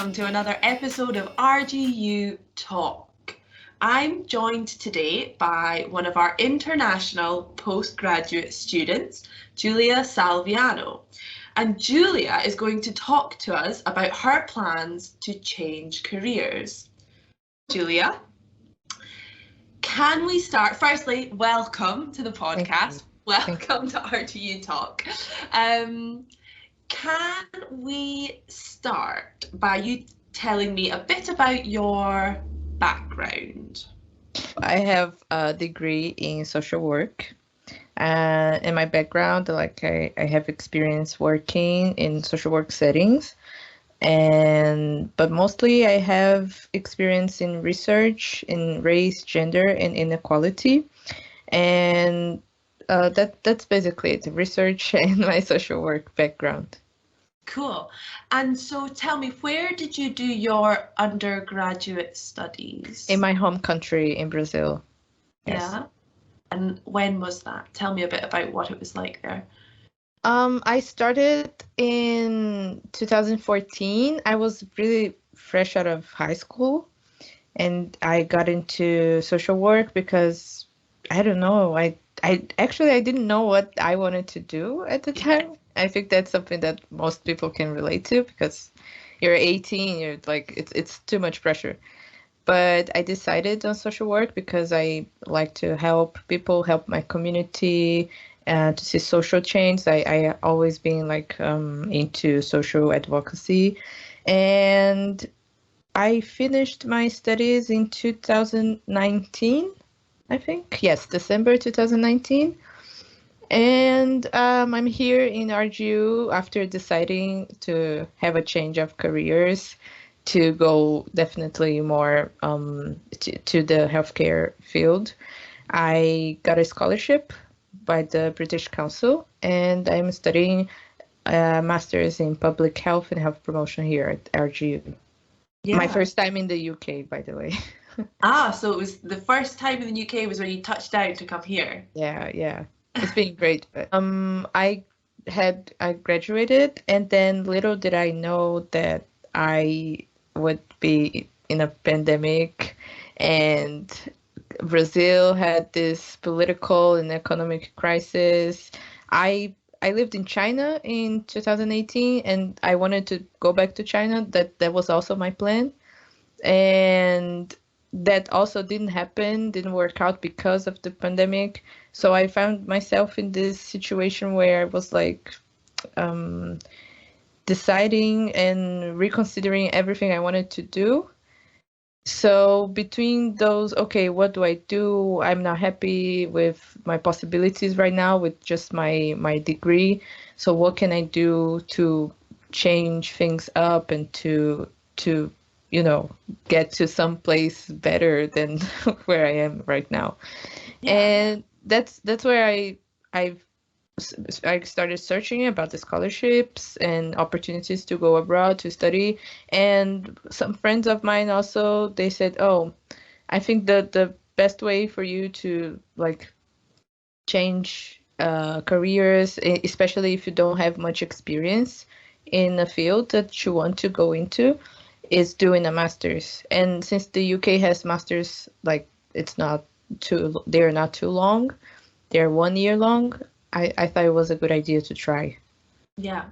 welcome to another episode of RGUTalk. I'm joined today by one of our international postgraduate students, Julia Salviano. And Julia is going to talk to us about her plans to change careers. Julia, can we start? Firstly, welcome to the podcast. Welcome to RGUTalk. Can we start by you telling me a bit about your background? I have a degree in social work. In my background, I have experience working in social work settings, but mostly I have experience in research in race, gender, and inequality, and that's basically it, research and my social work background. Cool. And so tell me, where did you do your undergraduate studies? In my home country, in Brazil. Yes. Yeah. And when was that? Tell me a bit about what it was like there. I started in 2014. I was really fresh out of high school, and I got into social work because I don't know. I didn't know what I wanted to do at the time. I think that's something that most people can relate to because you're 18, you're like it's too much pressure. But I decided on social work because I like to help people, help my community, and to see social change. I always been into social advocacy, and I finished my studies in 2019, I think. Yes, December 2019. And I'm here in RGU after deciding to have a change of careers, to go definitely more to the healthcare field. I got a scholarship by the British Council, and I'm studying a master's in public health and health promotion here at RGU. Yeah. My first time in the UK, by the way. So it was the first time in the UK was when you touched down to come here. Yeah. It's been great. I graduated, and then little did I know that I would be in a pandemic, and Brazil had this political and economic crisis. I lived in China in 2018, and I wanted to go back to China. That was also my plan, and that also didn't work out because of the pandemic. So I found myself in this situation where I was deciding and reconsidering everything I wanted to do. So between those, okay, what do I do? I'm not happy with my possibilities right now with just my degree. So what can I do to change things up and to get to some place better than where I am right now? Yeah. And that's where I started searching about the scholarships and opportunities to go abroad to study. And some friends of mine also, they said, oh, I think that the best way for you to change careers, especially if you don't have much experience in a field that you want to go into, is doing a master's. And since the UK has masters, they're not too long, they're 1 year long, I thought it was a good idea to try. Yeah.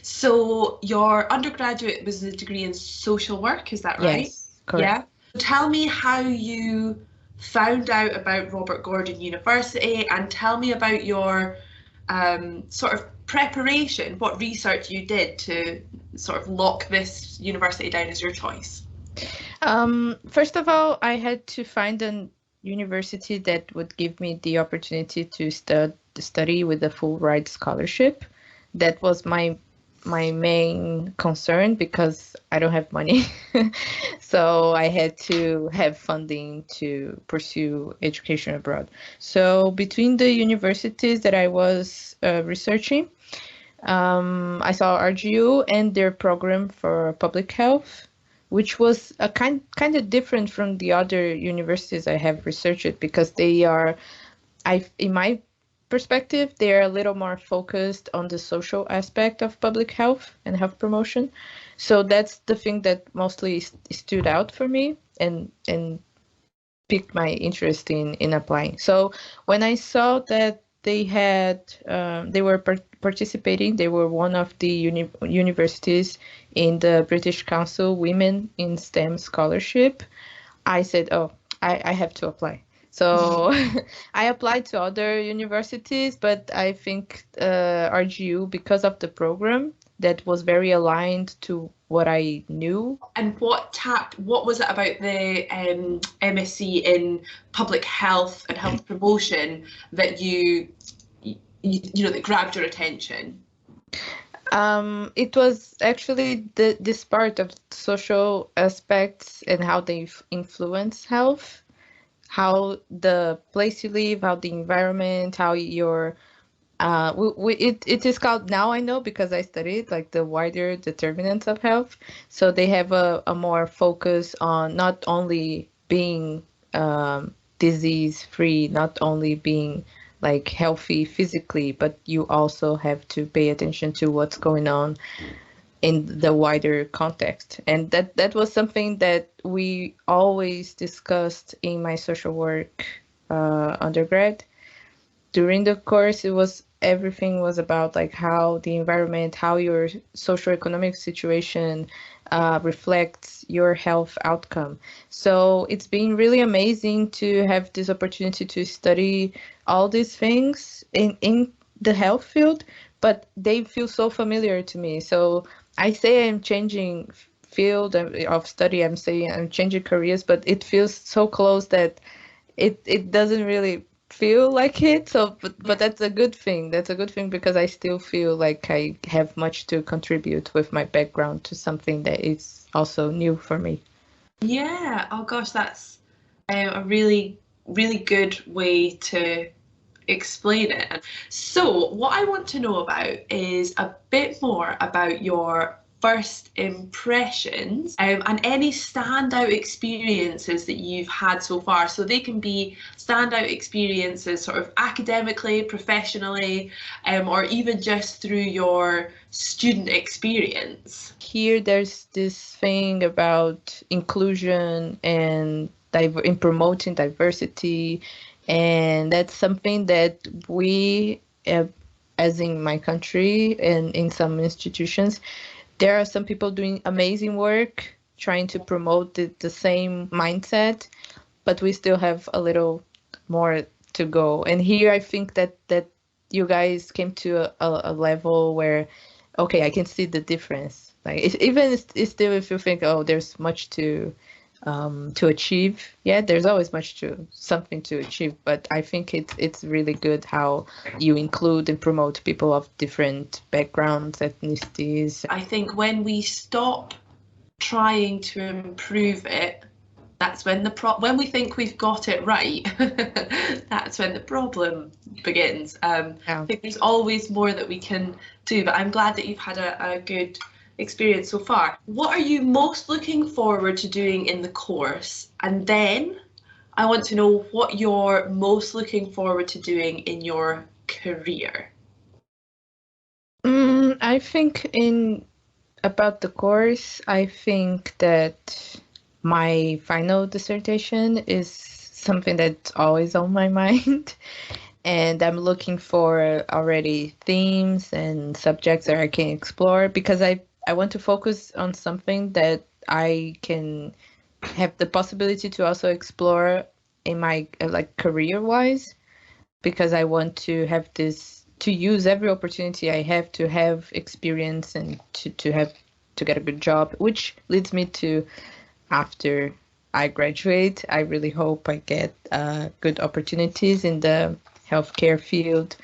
So your undergraduate was a degree in social work, is that right? Yes, correct. Yeah. Tell me how you found out about Robert Gordon University, and tell me about your sort of preparation, what research you did to sort of lock this university down as your choice. First of all, I had to find a university that would give me the opportunity to study with a full ride scholarship. That was my main concern because I don't have money. So I had to have funding to pursue education abroad. So between the universities that I was researching, I saw RGU and their program for public health, which was a kind of different from the other universities I have researched, because they are, in my perspective, they're a little more focused on the social aspect of public health and health promotion. So that's the thing that mostly stood out for me and piqued my interest in applying. So when I saw that they were participating, they were one of the universities in the British Council Women in STEM Scholarship, I said, oh, I have to apply. So I applied to other universities, but I think RGU, because of the program that was very aligned to what I knew. And what was it about the MSc in public health and health promotion that that grabbed your attention? It was actually this part of social aspects and how they influence health, how the place you live, how the environment, how your it is called, now I know because I studied like the wider determinants of health. So they have a more focus on not only being disease free, not only being like healthy physically, but you also have to pay attention to what's going on in the wider context. And that was something that we always discussed in my social work undergrad. During the course, everything was about like how the environment, how your socioeconomic situation reflects your health outcome. So it's been really amazing to have this opportunity to study all these things in the health field, but they feel so familiar to me. So I say I'm changing field of study, I'm saying I'm changing careers, but it feels so close that it doesn't really feel like it. So but that's a good thing. That's a good thing because I still feel like I have much to contribute with my background to something that is also new for me. Yeah, oh gosh, that's a really, really good way to explain it. So what I want to know about is a bit more about your first impressions and any standout experiences that you've had so far. So they can be standout experiences sort of academically, professionally, or even just through your student experience. Here there's this thing about inclusion and in promoting diversity, and that's something that we as in my country and in some institutions, there are some people doing amazing work trying to promote the same mindset, but we still have a little more to go. And here I think that you guys came to a level where, okay, I can see the difference. Like even still, if you think, oh, there's much to achieve. Yeah, there's always something to achieve, but I think it's really good how you include and promote people of different backgrounds, ethnicities. I think when we stop trying to improve it, that's when when we think we've got it right, that's when the problem begins. Yeah. I think there's always more that we can do, but I'm glad that you've had a good experience so far. What are you most looking forward to doing in the course? And then I want to know what you're most looking forward to doing in your career. I think about the course, I think that my final dissertation is something that's always on my mind. And I'm looking for already themes and subjects that I can explore because I want to focus on something that I can have the possibility to also explore in my like career-wise, because I want to have to use every opportunity I have to have experience and to get a good job, which leads me to, after I graduate, I really hope I get good opportunities in the healthcare field.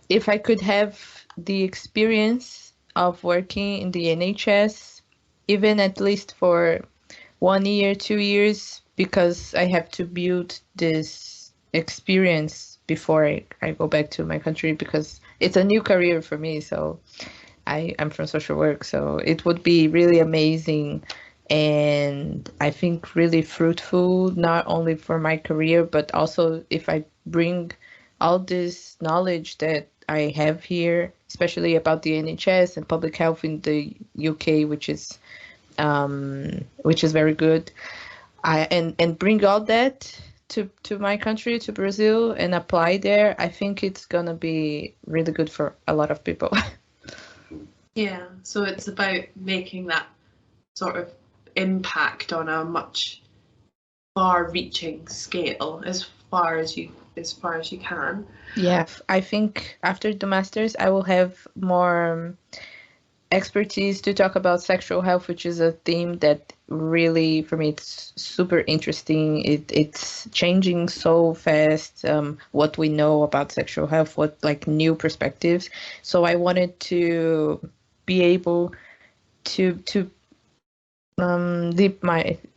If I could have the experience of working in the NHS, even at least for 1 year, 2 years, because I have to build this experience before I go back to my country, because it's a new career for me. So I'm from social work, so it would be really amazing and I think really fruitful, not only for my career, but also if I bring all this knowledge that I have here, especially about the NHS and public health in the UK, which is very good. And bring all that to my country, to Brazil, and apply there. I think it's gonna be really good for a lot of people. Yeah, so it's about making that sort of impact on a much far-reaching scale, as far as you can. Yeah, I think after the masters, I will have more expertise to talk about sexual health, which is a theme that really, for me, it's super interesting. It's changing so fast, what we know about sexual health, what like new perspectives. So I wanted to be able to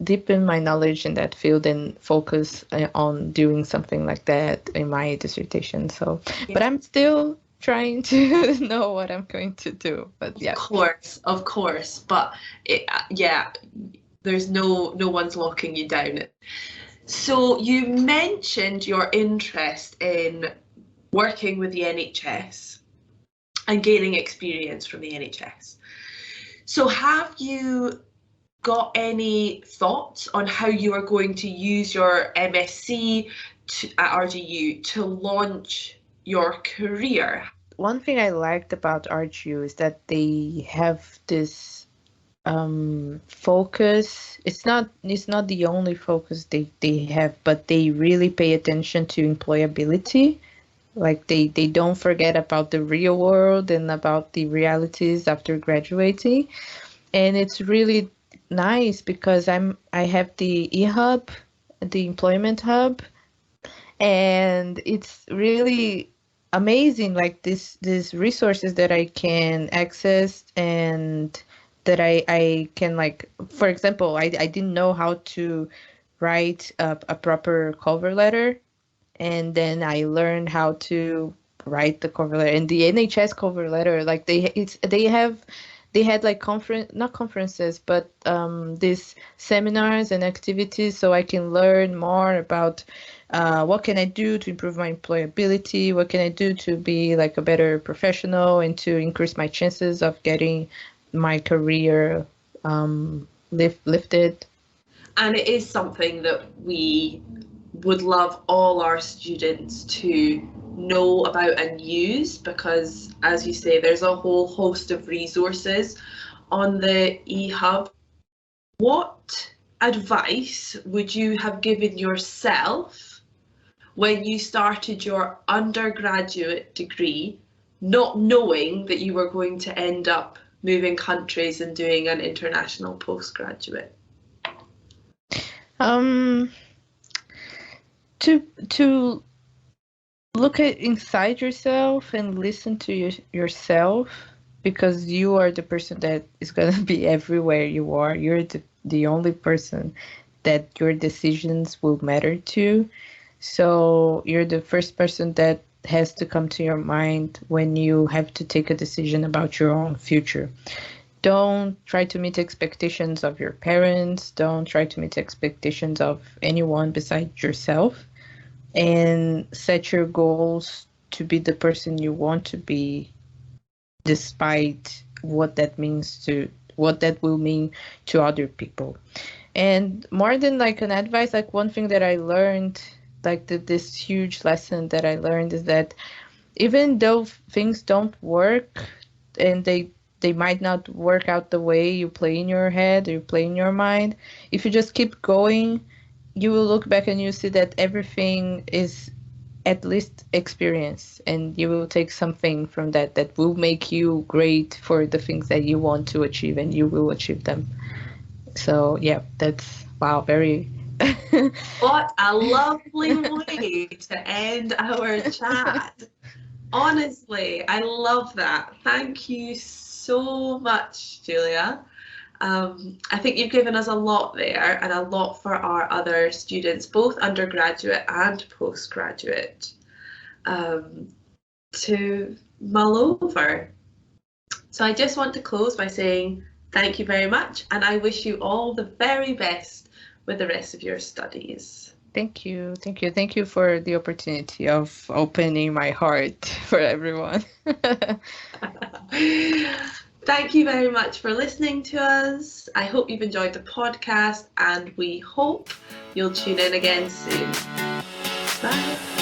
deepen my knowledge in that field and focus on doing something like that in my dissertation. So, but I'm still trying to know what I'm going to do. But yeah, of course. But there's no one's locking you down. So you mentioned your interest in working with the NHS and gaining experience from the NHS. So have you got any thoughts on how you are going to use your MSc at RGU to launch your career? One thing I liked about RGU is that they have this focus. It's not the only focus they have, but they really pay attention to employability. Like they don't forget about the real world and about the realities after graduating. And it's really nice because I have the eHub, the employment hub, and it's really amazing, like these resources that I can access and that I can, like, for example, I didn't know how to write a proper cover letter, and then I learned how to write the cover letter. And the NHS cover letter, like they had like not conferences, but these seminars and activities, so I can learn more about what can I do to improve my employability, what can I do to be like a better professional and to increase my chances of getting my career lifted. And it is something that we would love all our students to know about and use, because, as you say, there's a whole host of resources on the eHub. What advice would you have given yourself when you started your undergraduate degree, not knowing that you were going to end up moving countries and doing an international postgraduate? To look at inside yourself and listen to yourself, because you are the person that is going to be everywhere you are. You're the only person that your decisions will matter to. So you're the first person that has to come to your mind when you have to take a decision about your own future. Don't try to meet expectations of your parents. Don't try to meet expectations of anyone besides yourself. And set your goals to be the person you want to be, despite what that will mean to other people. And more than like an advice, like one thing that I learned, like this huge lesson that I learned, is that even though things don't work and they might not work out the way you play in your head or you play in your mind, if you just keep going, you will look back and you see that everything is at least experience, and you will take something from that will make you great for the things that you want to achieve, and you will achieve them. So yeah, that's, wow, very What a lovely way to end our chat. Honestly, I love that. Thank you so much, Julia. I think you've given us a lot there, and a lot for our other students, both undergraduate and postgraduate, to mull over. So I just want to close by saying thank you very much, and I wish you all the very best with the rest of your studies. Thank you. Thank you. Thank you for the opportunity of opening my heart for everyone. Thank you very much for listening to us. I hope you've enjoyed the podcast, and we hope you'll tune in again soon. Bye.